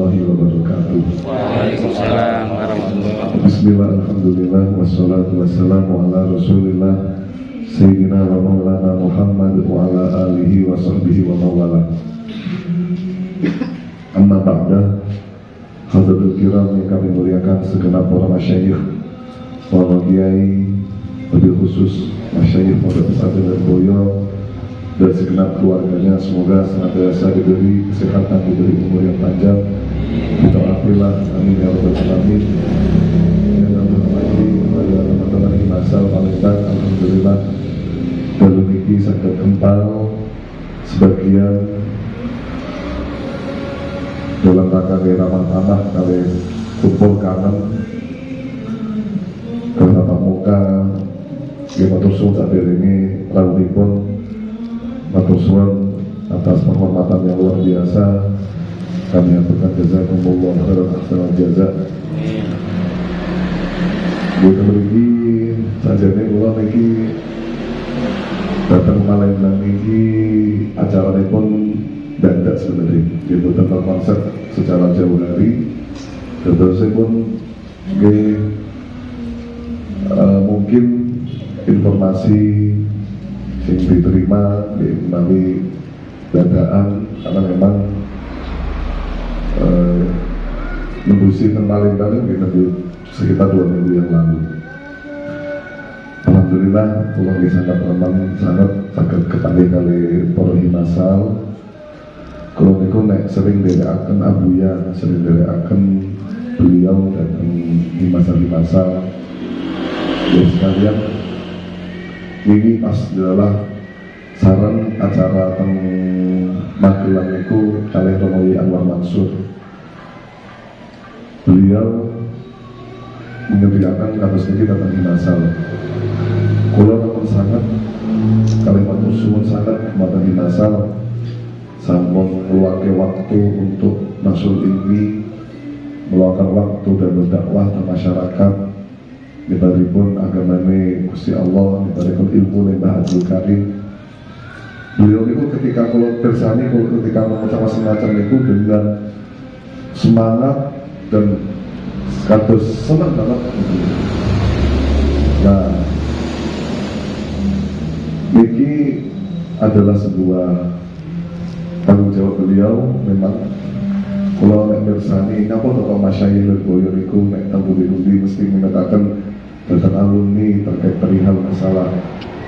warahmatullahi wabarakatuh. Waalaikumsalam warahmatullahi wabarakatuh. Bismillah, alhamdulillah, wassalatu wassalamu ala rasulillah Sayyidina wa maulana Muhammad wa ala alihi wa sahbihi wa mawala. Amma ba'da, hadirin kiram yang kami muliakan segenap para masyayikh, para kiai, lebih khusus masyayikh Pondok Pesantren Lirboyo dan segenap keluarganya, semoga senantiasa diberi kesehatan, diberi umur yang panjang. Kita afilah, amin ya rabbal alamin. Yang lagi pada teman-teman di masa Palembang, alhamdulillah dalam ini sangat kempal sebagian dalam rangka ramah tamah kali kumpul kangen karena muka yang matur saat ini lalu pun matur suwun atas penghormatan yang luar biasa. Kami aturkan jazakumullah khairan ahsanal jaza. Buat memiliki sajane kula niki datang Palembang niki acara pun dandak sebenarnya gitu tentang konsep secara jauh hari. Terus pun mungkin informasi yang diterima melalui dadaan karena memang nembusi Palembang di sekitar 2 minggu yang lalu. Alhamdulillah Allah sangat sangat kepanggih kali para himasal. Kalau niku nek sering dhereaken abuya, sering dhereaken beliau dan himasal-himasal. Ya sekalian, ini pas adalah saran acara teng Magelang itu kali Romo Anwar Mansur. Beliau menyediakan kasus ini tentang himasal. Kalau nomor sangat kalimat suwun sangat kepada himasal sampun meluangkan waktu untuk maksud ini, meluangkan waktu dan berdakwah ke masyarakat. Dibaripun agamane Gusti Allah, dibaripun ilmu Mbah Abdul Karim. Beliau itu ketika kalau bersani, ketika mengucapkan semacam itu dengan semangat dan kados senang banget. Nah, ini adalah sebuah tanggung jawab beliau. Memang kalau nek bersani, ngapa tokoh masyayikh Lirboyo niku nek tanggung-tanggung mesti mengatakan tentang alumni terkait perihal masalah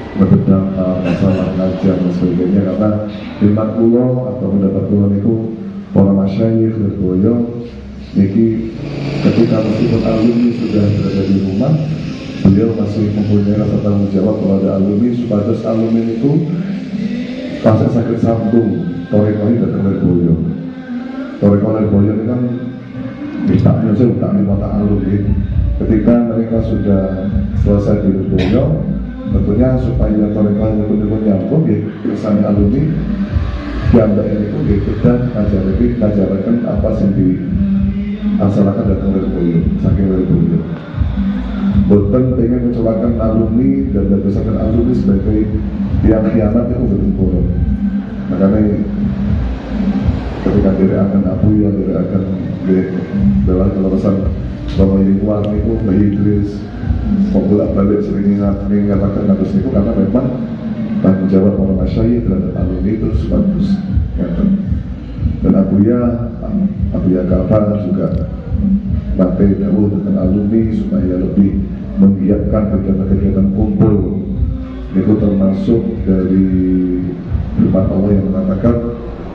berdampak, masalah ngajar dan sebagainya, karena khidmat kula atau pendapat kula niku para masyayikh Lirboyo niki ketika meskipun alumni sudah berada di rumah, beliau masih mempunyai rasa tanggung jawab kepada alumni supaya alumni itu pasti sakit sambung toreko-toreko datang Lirboyo. Toreko Lirboyo ini kan misalnya saya tak mata alumni. Ketika mereka sudah selesai di Lirboyo, tentunya supaya toreko itu nyambung ya bersama alumni yang ini pun kita ngajarkan apa yang dilaksanakan datang Lirboyo, saking Lirboyo. Bukan pengen mencobakan alumni dan membesarkan alumni sebagai yang khianat itu betul-betul. Makanya ketika diri akan abu ya diri akan dalam pesan bahwa lingkungan itu Mbak Idris bolak-balik sering mengatakan kasus itu karena memang tanggung jawab para masyayikh terhadap alumni itu bagus. Dan Abuya Kafar juga nanti dahulu tentang alumni supaya lebih menggiatkan kegiatan-kegiatan kumpul. Itu termasuk dari firman Allah yang mengatakan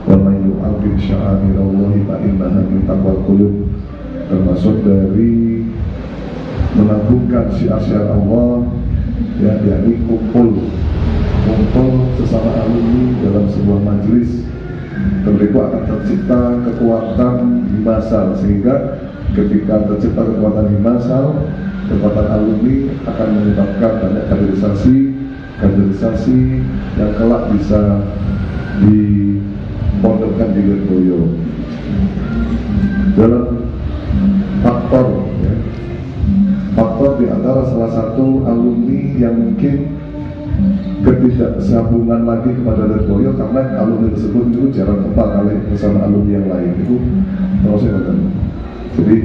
wa may yu'azzim sya'airallahi fa innaha min taqwal qulub, termasuk dari menagungkan syiar-syiar Allah ya, yakni kumpul sesama alumni dalam sebuah majelis. Tentu akan tercipta kekuatan himasal, sehingga ketika tercipta kekuatan himasal, kekuatan alumni akan menyebabkan banyak kaderisasi yang kelak bisa dipondokkan di Lirboyo. Dalam faktor di antara salah satu alumni yang mungkin ketidaksambungan lagi kepada Lirboyo karena alumni tersebut itu jarang kenal kali bersama alumni yang lain, itu terus Jadi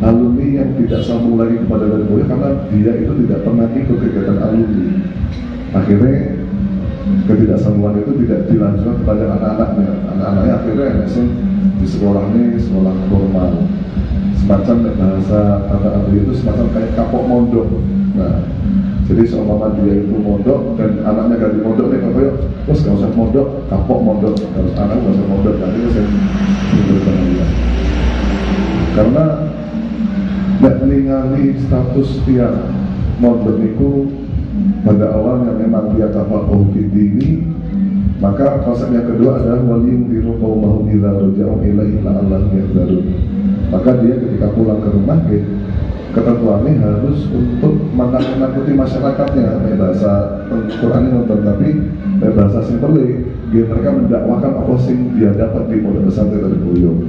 alumni yang tidak sambung lagi kepada Lirboyo karena dia itu tidak pernah ikut kegiatan alumni. Akhirnya ketidaksambungan itu tidak dilanjutkan kepada anak-anaknya. Anak-anaknya akhirnya langsung di sekolahnya sekolah formal. Semacam bahasa kata alumni itu semacam kayak kapok mondok. Nah, jadi seumpama dia itu mondok dan anaknya ganti mondok nih, Lirboyo, terus gak usah mondok, kapok mondok, terus anak gak usah mondok, nanti itu saya menurut karena tidak ningali status tiang mondok itu pada awalnya memang dia tafakuh ini, maka konsep yang kedua adalah waliyum diru qaumahum idza raja'u ilaihi la'allahum yahdharun. Maka dia ketika pulang ke rumah, ketentuannya harus untuk menakuti masyarakatnya. Bahasa Quran nonton, tapi bahasa simpel, mereka mendakwakan apa sing dia dapat di pondok pesantren Lirboyo.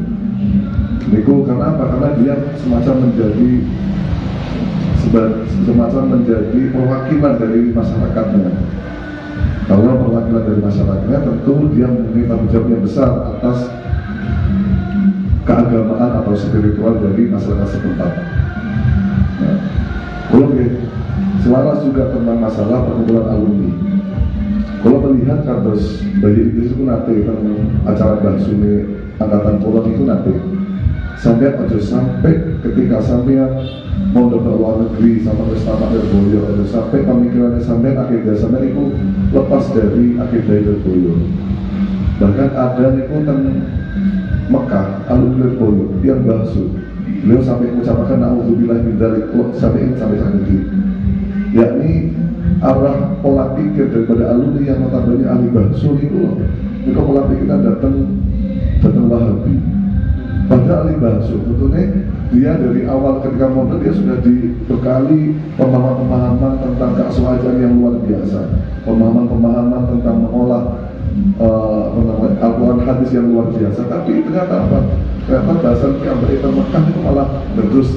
Niku karena apa? Karena dia semacam menjadi perwakilan dari masyarakatnya. Kalau perwakilan dari masyarakatnya, tentu dia memiliki tanggung jawab yang besar atas keagamaan atau spiritual dari masyarakat setempat. Nah, kalau selaras juga tentang masalah perkumpulan alumni. Kalau melihat kados Bayi Idris itu nanti tentang acara Bahsuni angkatan Polon itu nanti sampai aja sampai ketika sampai mau ke luar negeri sama Istana Lirboyo, sampai pemikirannya sampai akhirnya sampai itu lepas dari akhirnya Lirboyo. Bahkan ada itu tentang Mekah alumni Lirboyo yang bahsu, beliau sampai mengucapkan na'udzubillah min dzalik, sampai tadi, yakni arah pola pikir daripada alumni yang notabene ahli bahsu itu loh, itu pola pikirnya datang Wahabi. Pada ahli bahsu, tentunya dia dari awal ketika mondok dia sudah dibekali pemahaman-pemahaman tentang keaswajan yang luar biasa, pemahaman-pemahaman tentang mengolah Al-Quran hadis yang luar biasa. Tapi ternyata apa? Ternyata bahasan Kiai Mekah itu malah terus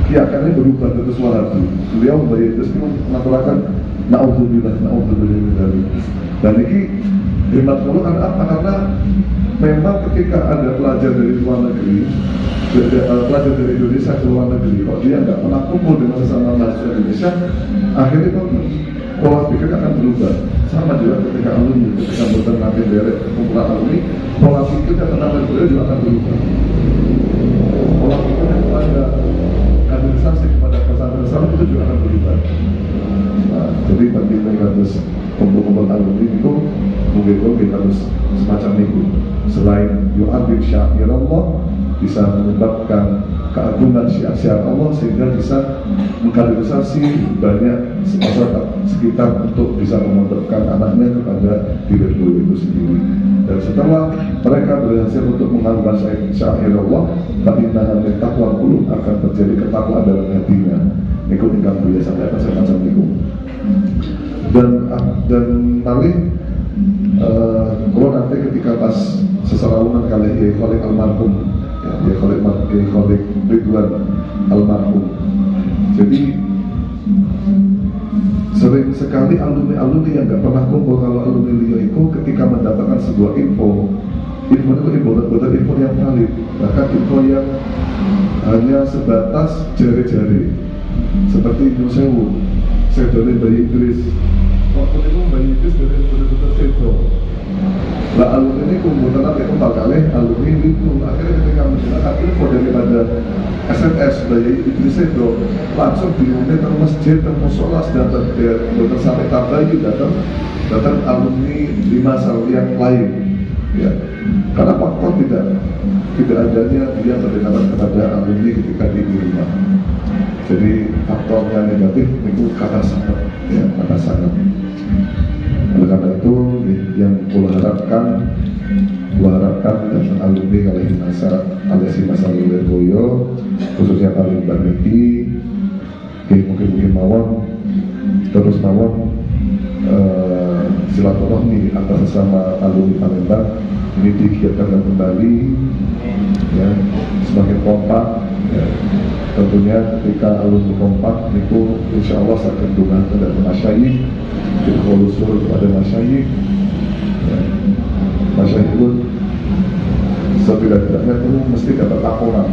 kiakannya berubah terus Wahabi. Beliau terus mengatakan na'udzubillah min dzalik. Dan ini hemat dulu karena apa? Karena memang ketika ada pelajar dari luar negeri, pelajar dari Indonesia ke luar negeri, kalau dia nggak pernah kumpul dengan sesama mahasiswa Indonesia, akhirnya itu pola pikirnya akan berubah. Sama juga ketika alumni, ketika bertengah dari kumpulan alumni, pola pikirnya tentang Lirboyo juga akan berubah. Pola pikirnya kepada kaderisasi, kepada pesantren itu juga akan berubah. Nah, jadi bagi mereka terus kumpul-kumpul alumni itu mungkin kita harus semacam itu. Selain yu'adzim syair Allah, bisa menyebabkan keagungan syiar Allah sehingga bisa mengkaderisasi banyak masyarakat sekitar untuk bisa memondokkan anaknya kepada Lirboyo itu sendiri. Dan setelah mereka berhasil untuk mengagungkan syair Allah, bagaimana taqwa qulub, akan terjadi ketakwaan dalam hatinya. Niku ingkang boleh sampai apa semacam niku. Dan paling kalau nanti ketika pas seserawunan kali Kiai Khalid almarhum, ya Kiai Khalid Ridwan almarhum. Jadi sering sekali alumni yang nggak pernah kumpul, kalau alumni Lio itu ketika mendapatkan sebuah info itu betul-betul info yang valid, bahkan info yang hanya sebatas jari-jari, seperti Nusewu, Sedone Bayi Idris. Waktu itu Bayi Idris betul-betul sedo. Nah, alumni ini kumpul tenang itu kali alumni itu akhirnya ketika menggunakan info daripada SMS Bayi Idris itu langsung diundang ke masjid, ke musola, dan sampai tabayu datang alumni di masa yang lain, ya. Karena faktor tidak adanya dia berdekatan kepada alumni ketika di rumah. Jadi faktornya negatif itu kata sangat, ya, kata sangat. Oleh karena itu yang kuharapkan dan alumni aliasi masa Lirboyo, khususnya paling baniki, mungkin mawon terus mawon silaturahmi antar sesama alumni Palembang ini digiatkan kembali, ya, semakin kompak, ya. Tentunya ketika alumni kompak itu insya Allah akan dukungan kepada masyayikh, berusul kepada masyayikh, ya. Masyayikh itu setidak-tidaknya itu mesti dapat laporan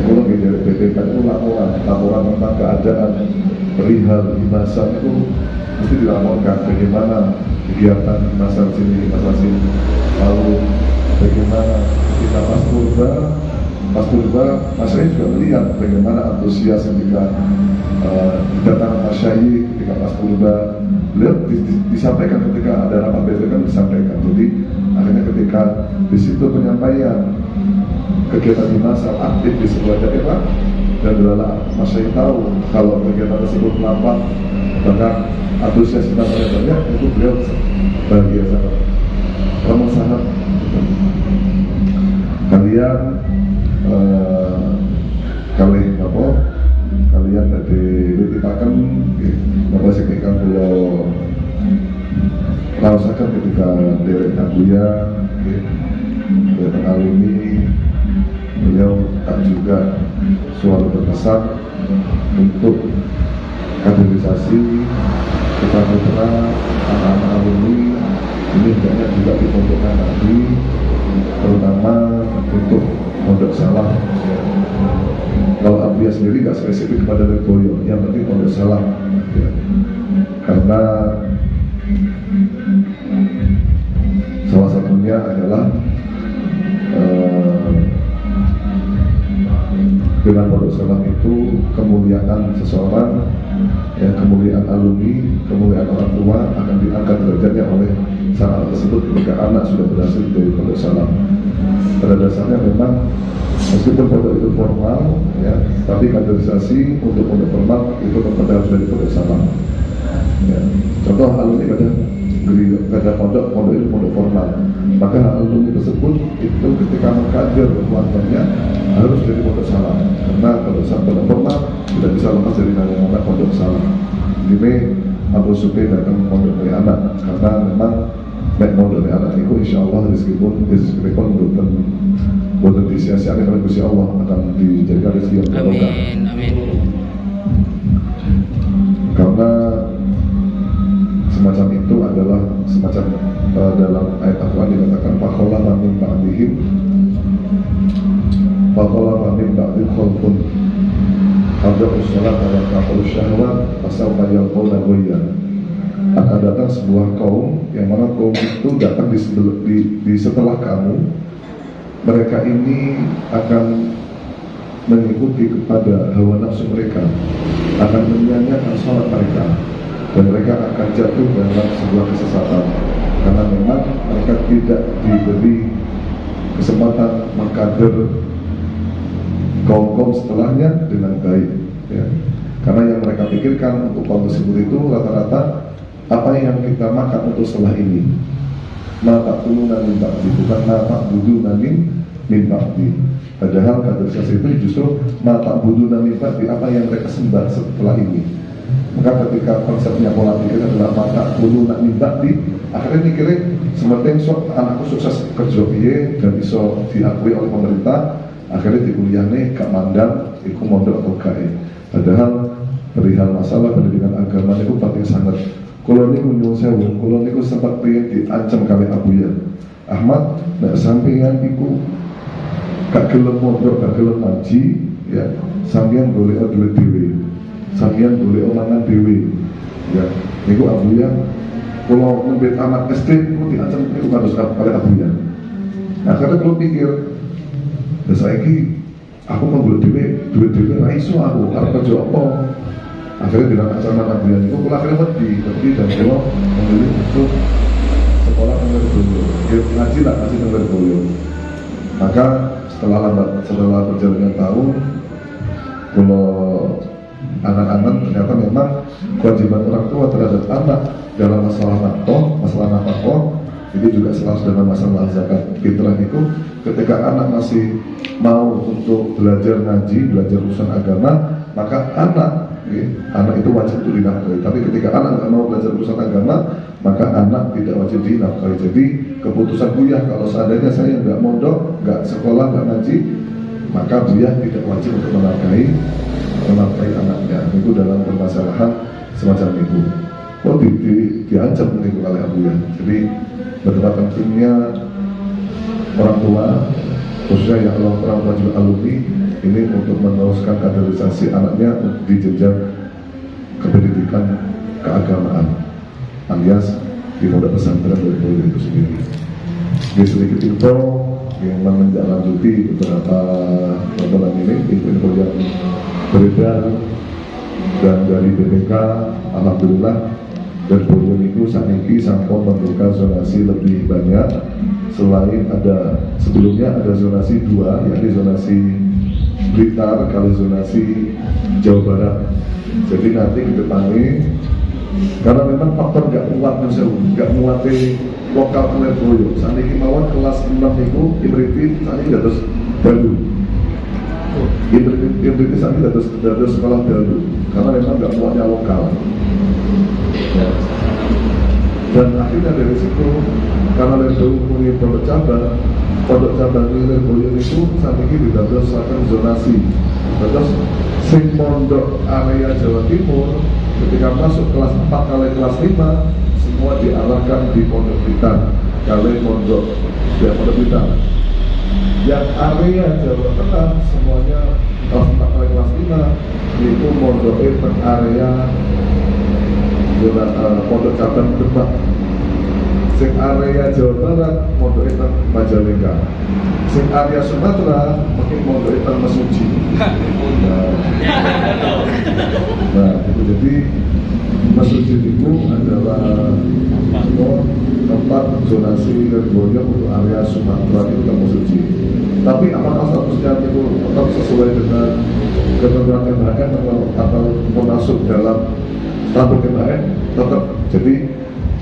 kalau di BPK itu laporan tentang keadaan perihal himasan itu mesti dilaporkan bagaimana kegiatan himasan sini, lalu bagaimana kita pasturba masyarakat juga melihat bagaimana antusias ketika kedatangan masyayikh, ketika pasturba beliau disampaikan ketika ada rapat BPK disampaikan. Jadi akhirnya ketika di situ penyampaian kegiatan himasan aktif di sebuah daerah dan adalah masyarakat tahu kalau kegiatan tersebut melambat bahkan antusias kita banyak, itu beliau bahagia sangat. Kamu sangat kalian kalian dari dititipakan bapak sekitar pulau rasakan ketika derek Nabuya datang alumni beliau tak juga selalu berpesan untuk kaderisasi kita putra anak-anak alumni ini banyak juga diperuntukkan lagi terutama untuk pondok salah. Kalau Abuya sendiri nggak spesifik kepada Lirboyo, yang penting pondok salah ya. Karena salah satunya adalah dengan pondok salah itu kemuliaan seseorang, ya, kemuliaan alumni, kemuliaan orang tua akan diangkat derajatnya oleh sang anak tersebut ketika anak sudah berhasil dari pondok salah. Pada dasarnya memang meskipun pondok itu formal, ya, tapi kaderisasi untuk pondok formal itu tetap harus dari pondok salah. Ya. Contoh alumni kada pondok itu pondok formal, maka alumni tersebut itu ketika mengkader keluarganya harus dari pondok salah, karena pondok formal tidak bisa lepas dari nama pondok salah. Ini Abu Supi datang pondok dari anak karena memang baik pondok dari anak itu insya Allah meskipun bukan disia-siakan oleh Gusti Allah akan dijadikan rezeki yang berkah. Amin. Karena semacam itu adalah semacam dalam ayat Al-Quran dikatakan fakhola min ba'dihim khalfun ada'us salat wa taqul syahwat fasawfa yalqawna ghayya. Akan datang sebuah kaum yang mana kaum itu datang di setelah kamu, mereka ini akan mengikuti kepada hawa nafsu mereka, akan menyanyiakan sholat mereka, dan mereka akan jatuh dalam sebuah kesesatan karena memang mereka tidak diberi kesempatan mengkader kaum setelahnya dengan baik, ya. Karena yang mereka pikirkan untuk kaum tersebut itu rata-rata apa yang kita makan untuk setelah ini, mata tulunan min ba'di, bukan mata buduna min ba'di. Padahal kaderisasi itu justru mata buduna min ba'di, apa yang mereka sembah setelah ini. Maka ketika konsepnya pola pikir adalah mata tulunan min ba'di, akhirnya mikirnya sementing sok anakku sukses kerja piye dan bisa diakui oleh pemerintah, akhirnya dikuliahnya gak mandang iku mondok atau gae. Padahal perihal masalah pendidikan agama itu penting sangat. Kalau niku nyuwun sewu, kalau niku sempat pengen diancam kali Abuya Ahmad, nek sampeyan iku gak gelem mondok, gak gelem ngaji, ya sampeyan golek duit dhewe, sampeyan golek omongan dhewe, ya niku Abuya. Kalau ngebet amat SD, niku diancam niku kados kali Abuya. Nah karena kalau pikir, ya saiki aku mau golek duit dhewe ra iso aku, arep kerja apa? Akhirnya dengan ancaman Abuya itu pulang akhirnya wedi dan kalau memilih untuk sekolah Lirboyo, ngaji Lirboyo. Maka setelah perjalanan tahun, kalau anak-anak ternyata memang kewajiban orang tua terhadap anak dalam masalah nafkah itu juga selaras dengan masalah zakat fitrah itu. Ketika anak masih mau untuk belajar ngaji, belajar urusan agama, maka anak itu wajib untuk dinafkahi. Tapi ketika anak nggak mau belajar urusan agama, maka anak tidak wajib dinafkahi. Jadi keputusan Buya kalau seandainya saya nggak mondok, nggak sekolah, nggak ngaji, maka Buya tidak wajib untuk menafkahi anaknya. Itu dalam permasalahan semacam itu. Oh diancam nih oleh Abuya. Jadi betapa pentingnya orang tua, khususnya yang orang tua juga alumni, ini untuk meneruskan kaderisasi anaknya di jenjang kependidikan keagamaan alias di pondok pesantren Lirboyo itu sendiri. Di sedikit info yang menindaklanjuti beberapa laporan ini, info yang beredar dan dari BPK, alhamdulillah Lirboyo itu saat ini sampun membuka zonasi lebih banyak. Selain ada sebelumnya ada zonasi 2, yakni zonasi Blitar kali zonasi Jawa Barat. Jadi nanti ke depannya, karena memang faktor nggak muati lokal Lirboyo. Saat ini mawon kelas 6 itu Imriti saat ini dados dalu. Imriti saat ini dados sekolah dalu, karena memang nggak muatnya lokal. Dan akhirnya dari situ, karena Lirboyo punya pondok cabang Lirboyo itu saat ini didadoskan zonasi. Terus sing pondok area Jawa Timur ketika masuk kelas 4 kali kelas 5 semua diarahkan di Pondok Blitar kali pondok Blitar. Yang area Jawa Tengah semuanya kelas 4 kali kelas 5 itu pondok area pondok cabang Demak. Sing area Jawa Barat pondok Majalengka. Sing area Sumatera mungkin pondok Mesuji. Nah, itu jadi Mesuji itu adalah tempat zonasi Lirboyo untuk area Sumatera itu ke Mesuji. Tapi apakah statusnya itu tetap sesuai dengan ketentuan MHN atau masuk dalam status MHN? Tetap. Jadi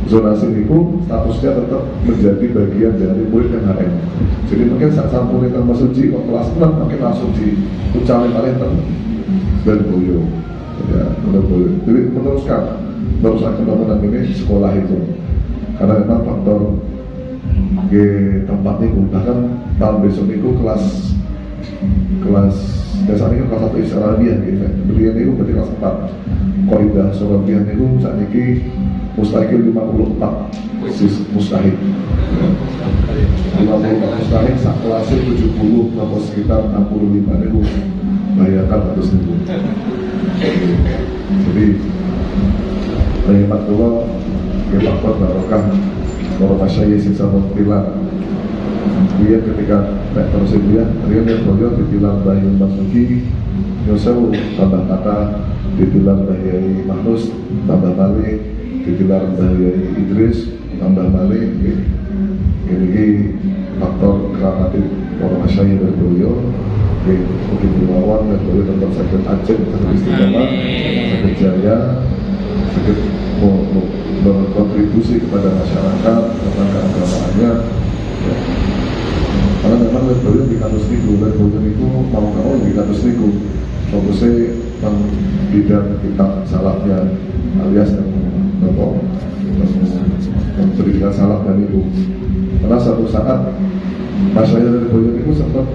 zonasi itu statusnya tetap menjadi bagian dari murid MHN. Jadi mungkin saat sampul itu Mesuji kelas 6 mungkin langsung diucapin oleh Lirboyo. Ya, Lirboyo. Jadi meneruskan pembangunan ini sekolah itu. Karena memang faktor di tempat itu, bahkan tahun besok itu kelas dasar ini kelas 1 Israeliah gitu. Beliau itu berarti kelas 4. Qaidah Sorobian itu saat ini mustahil 54 mustahil. 54 mustahil sak kelasnya 70 atau sekitar 65 itu bayarkan 100.000. Jadi hemat dulu ya faktor barokah para masyayikh sisa mengpilar. Dia ketika terus dia Lirboyo dibilang Mbah Yai Masuki Yosewu tambah kata dibilang Mbah Yai Mahnus tambah balik dibilang Mbah Yai Idris tambah balik. Ini faktor keramat para masyayikh Lirboyo. Mungkin dilawan Lirboyo tetap sakit Aceh, sakit Istiqamah, sakit Jaya, sakit berkontribusi kepada masyarakat tentang keagamaannya. Ya. Karena memang Lirboyo di kampus niku, Lirboyo itu mau di kampus niku fokusnya tentang bidang kitab salafnya alias pendidikan salaf dan itu. Karena suatu saat masyarakat Lirboyo itu sempat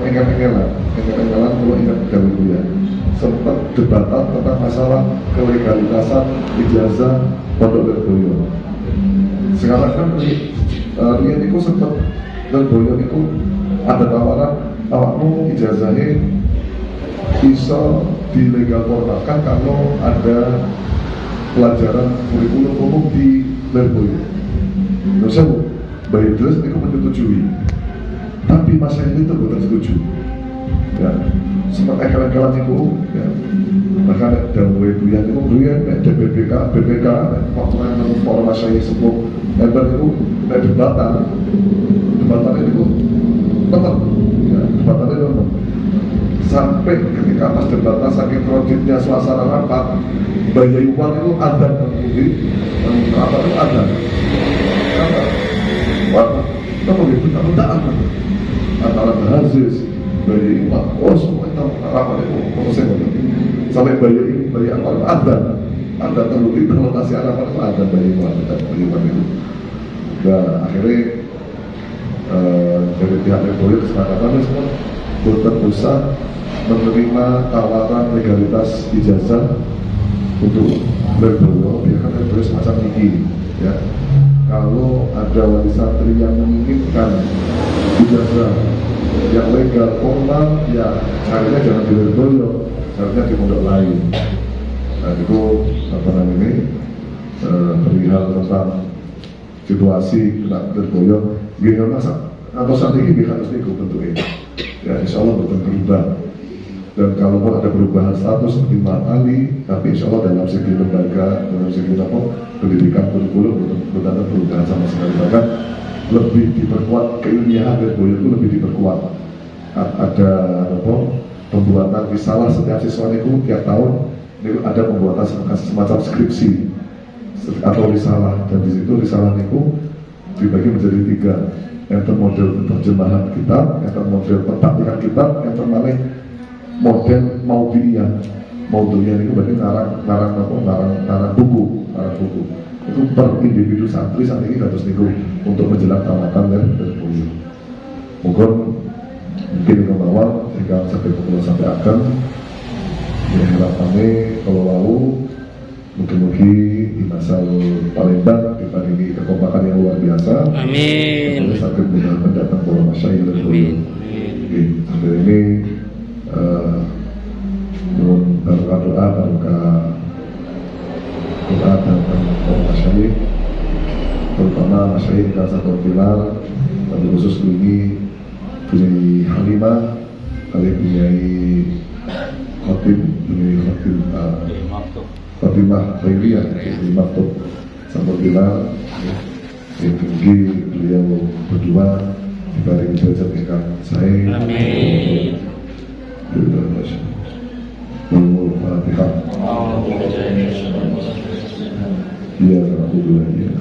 engel-engelan kalau ingat dahulu ya, sempat debatan tentang masalah kelegalitasan ijazah pondok Lirboyo. Sekarang kan Rian itu sempat Lirboyo itu ada tawaran awakmu ijazahnya bisa dilegalkan kalau ada pelajaran kurikulum umum di Lirboyo. Terus baik jelas itu menyetujui, tapi masa ini itu bukan setuju. Ya, sempat ekal-ekalan itu, ya, bahkan dalam itu yang itu ada BPK, waktu yang para masyayikh sepuh ember itu ada debatan itu benar, ya, debatannya benar. Sampai ketika pas debatan saking roditnya suasana rapat, Mbah Uang itu ada di apa itu ada. Wah, kamu gitu, kamu tak apa? Antara Aziz, Bayi Iman, semua itu rapat itu proses itu. Sampai Bayi Anwar ada terlalu kalau kasih harapan itu ada Bayi Iman itu. Nah akhirnya dari pihak Lirboyo kesepakatan semua bukan usah menerima tawaran legalitas ijazah untuk Lirboyo, biarkan Lirboyo semacam ini, ya. Kalau ada wali santri yang menginginkan ijazah yang legal formal ya carinya jangan di Lirboyo, carinya di pondok lain. Nah itu apa namanya perihal tentang situasi kena Lirboyo gini masa atau saat ini bisa harus niku bentuknya ya insya Allah betul berubah. Dan kalau pun ada perubahan status seperti Mbak Ali, tapi insya Allah dalam segi lembaga, dalam segi apa, pendidikan kurikulum belum ada perubahan sama sekali. Bahkan lebih diperkuat keilmiahan Lirboyo itu lebih diperkuat. Ada apa, pembuatan risalah setiap siswa itu tiap tahun itu ada pembuatan semacam skripsi atau risalah, dan di situ risalah itu dibagi menjadi 3, yang termodel terjemahan kitab, yang termodel pentaklikan kitab, yang termalih model maudhu'iyah itu berarti ngarang buku itu per individu santri saat ini harus niku untuk menjelang tamatan dan Lirboyo. Mungkin ke bawah sehingga sampai akan ya harapannya kalau lalu mungkin di masa Palembang dibandingi kekompakan yang luar biasa. Amin. Sampai benar mendatang para masyayikh Lirboyo. Sampai ini mohon doa dan para masyayikh, terutama masyayikh Rasa Pilar, tapi khusus ini punyai Halimah, kali punyai Khotimah Khairiyah, Maktub Sampai Pilar. Yang tinggi beliau berdua dibanding derajat ikan saya. Amin. Al-Fatihah. Ya Rabbul Alamin.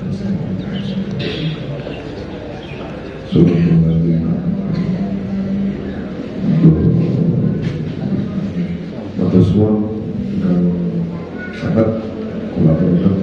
Matur suwun dengan sangat kolaboratif